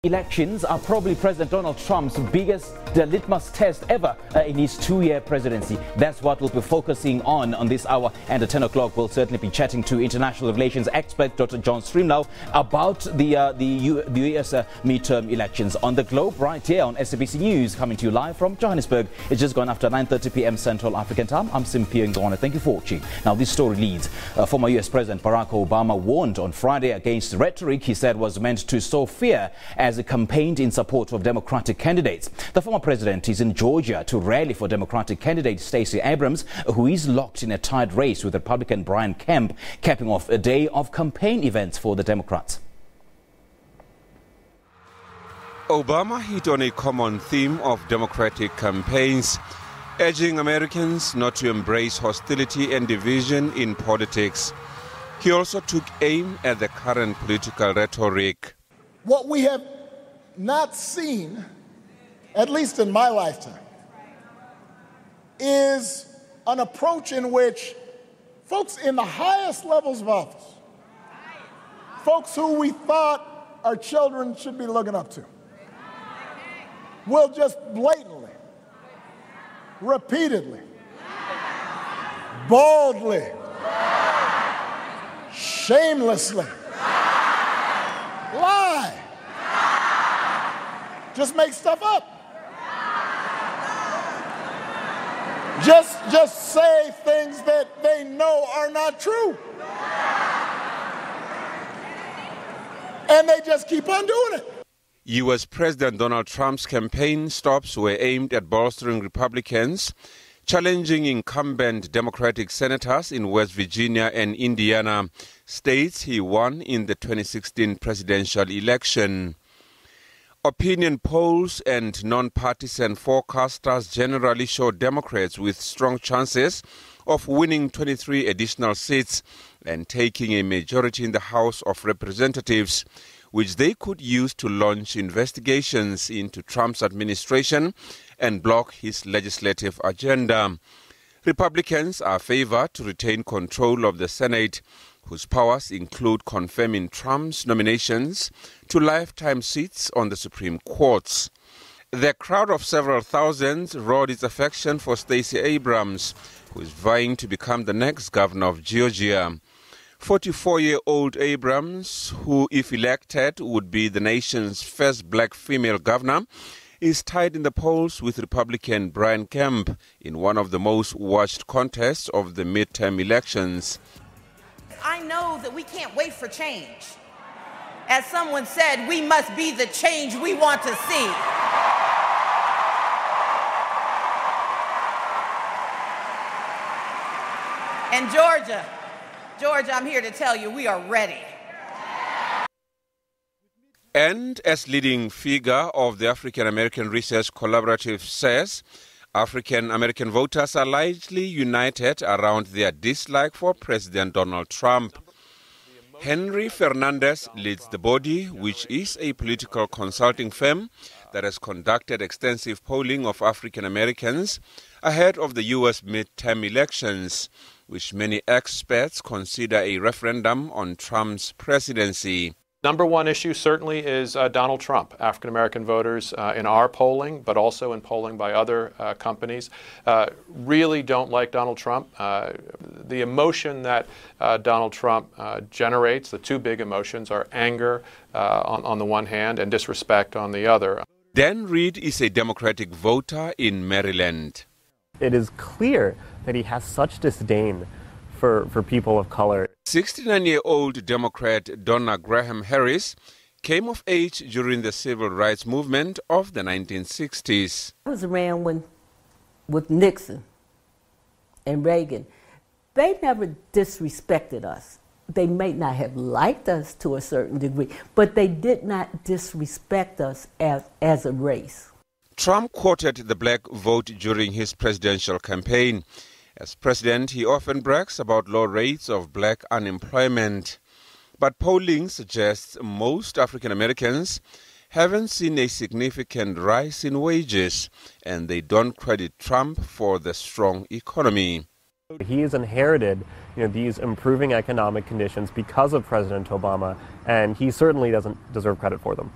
Elections are probably President Donald Trump's biggest litmus test ever in his two-year presidency. That's what we'll be focusing on this hour. And at 10 o'clock, we'll certainly be chatting to international relations expert Dr. John Streamlow about the U.S. midterm elections on the globe right here on SABC News, coming to you live from Johannesburg. It's just gone after 9:30 p.m. Central African time. I'm Simpio Ngwana. Thank you for watching. Now, this story leads. Former U.S. President Barack Obama warned on Friday against rhetoric he said was meant to sow fear as he campaigned in support of Democratic candidates. The former president is in Georgia to rally for Democratic candidate Stacey Abrams, who is locked in a tight race with Republican Brian Kemp, capping off a day of campaign events for the Democrats. Obama hit on a common theme of Democratic campaigns, urging Americans not to embrace hostility and division in politics. He also took aim at the current political rhetoric. What we have not seen, at least in my lifetime, is an approach in which folks in the highest levels of office, folks who we thought our children should be looking up to, will just blatantly, repeatedly, boldly, shamelessly lie. Just make stuff up. Just say things that they know are not true. And they just keep on doing it. U.S. President Donald Trump's campaign stops were aimed at bolstering Republicans, challenging incumbent Democratic senators in West Virginia and Indiana, states he won in the 2016 presidential election. Opinion polls and non-partisan forecasters generally show Democrats with strong chances of winning 23 additional seats and taking a majority in the House of Representatives, which they could use to launch investigations into Trump's administration and block his legislative agenda. Republicans are favored to retain control of the Senate, whose powers include confirming Trump's nominations to lifetime seats on the Supreme Court. The crowd of several thousands roared its affection for Stacey Abrams, who is vying to become the next governor of Georgia. 44-year-old Abrams, who, if elected, would be the nation's first black female governor, is tied in the polls with Republican Brian Kemp in one of the most watched contests of the midterm elections. I know that we can't wait for change. As someone said, we must be the change we want to see. And Georgia, I'm here to tell you, we are ready. And as leading figure of the African American Research Collaborative says, African American voters are largely united around their dislike for President Donald Trump. Henry Fernandez leads the body, which is a political consulting firm that has conducted extensive polling of African Americans ahead of the U.S. midterm elections, which many experts consider a referendum on Trump's presidency. Number one issue certainly is Donald Trump. African-American voters in our polling, but also in polling by other companies, really don't like Donald Trump. The emotion that Donald Trump generates, the two big emotions, are anger on the one hand and disrespect on the other. Dan Reed is a Democratic voter in Maryland. It is clear that he has such disdain for people of color. 69-year-old Democrat Donna Graham Harris came of age during the civil rights movement of the 1960s. I was around with Nixon and Reagan. They never disrespected us. They may not have liked us to a certain degree, but they did not disrespect us as a race. Trump quoted the black vote during his presidential campaign. As president, he often brags about low rates of black unemployment. But polling suggests most African Americans haven't seen a significant rise in wages, and they don't credit Trump for the strong economy. He has inherited these improving economic conditions because of President Obama, and he certainly doesn't deserve credit for them.